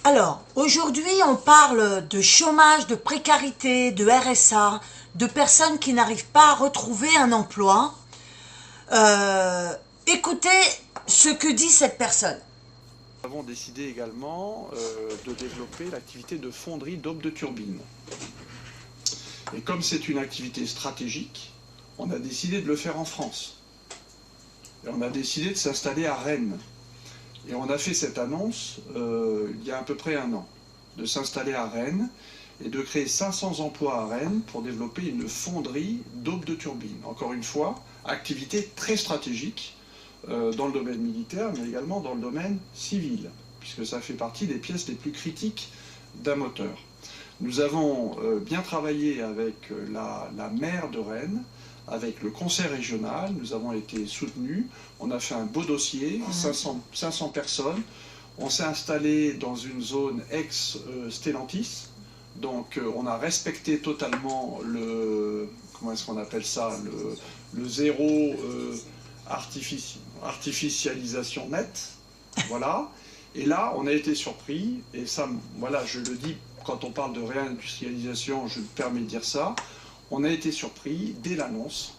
Alors, aujourd'hui, on parle de chômage, de précarité, de RSA, de personnes qui n'arrivent pas à retrouver un emploi. Écoutez ce que dit cette personne. Nous avons décidé également de développer l'activité de fonderie d'aube de turbine. Et comme c'est une activité stratégique, on a décidé de le faire en France. Et on a décidé de s'installer à Rennes. Et on a fait cette annonce il y a à peu près un an, de s'installer à Rennes et de créer 500 emplois à Rennes pour développer une fonderie d'aube de turbine. Encore une fois, activité très stratégique dans le domaine militaire, mais également dans le domaine civil, puisque ça fait partie des pièces les plus critiques d'un moteur. Nous avons bien travaillé avec la maire de Rennes, avec le conseil régional, nous avons été soutenus, on a fait un beau dossier, 500 personnes, on s'est installé dans une zone ex-Stellantis, donc on a respecté totalement le, comment est-ce qu'on appelle ça, le zéro artificialisation nette, voilà, et là on a été surpris, et ça, voilà, je le dis, quand on parle de réindustrialisation, je me permets de dire ça, on a été surpris, dès l'annonce,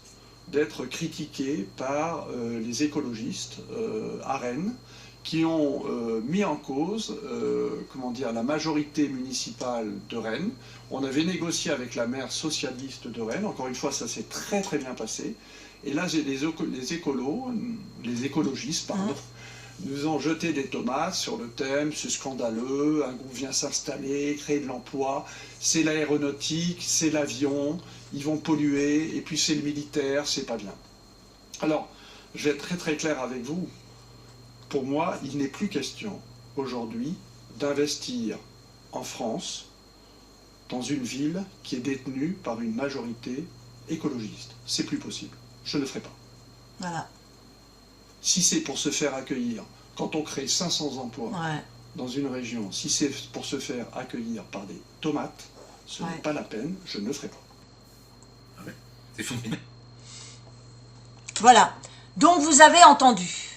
d'être critiqué par les écologistes à Rennes, qui ont mis en cause comment dire, la majorité municipale de Rennes. On avait négocié avec la maire socialiste de Rennes, encore une fois ça s'est très très bien passé, et là les écologistes, pardon, nous ont jeté des tomates sur le thème, c'est scandaleux, un groupe vient s'installer, créer de l'emploi, c'est l'aéronautique, c'est l'avion, ils vont polluer, et puis c'est le militaire, c'est pas bien. Alors, je vais être très très clair avec vous, pour moi, il n'est plus question aujourd'hui d'investir en France dans une ville qui est détenue par une majorité écologiste. C'est plus possible, je ne le ferai pas. Voilà. Si c'est pour se faire accueillir, quand on crée 500 emplois dans une région, si c'est pour se faire accueillir par des tomates, ce n'est pas la peine, je ne le ferai pas. Ah ouais, c'est fou. Voilà. Donc vous avez entendu.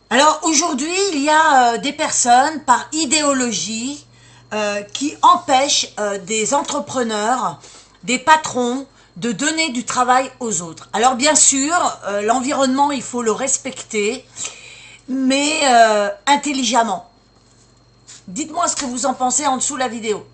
Alors aujourd'hui, il y a des personnes par idéologie qui empêchent des entrepreneurs, des patrons, de donner du travail aux autres. Alors bien sûr, l'environnement, il faut le respecter, mais intelligemment. Dites-moi ce que vous en pensez en dessous de la vidéo.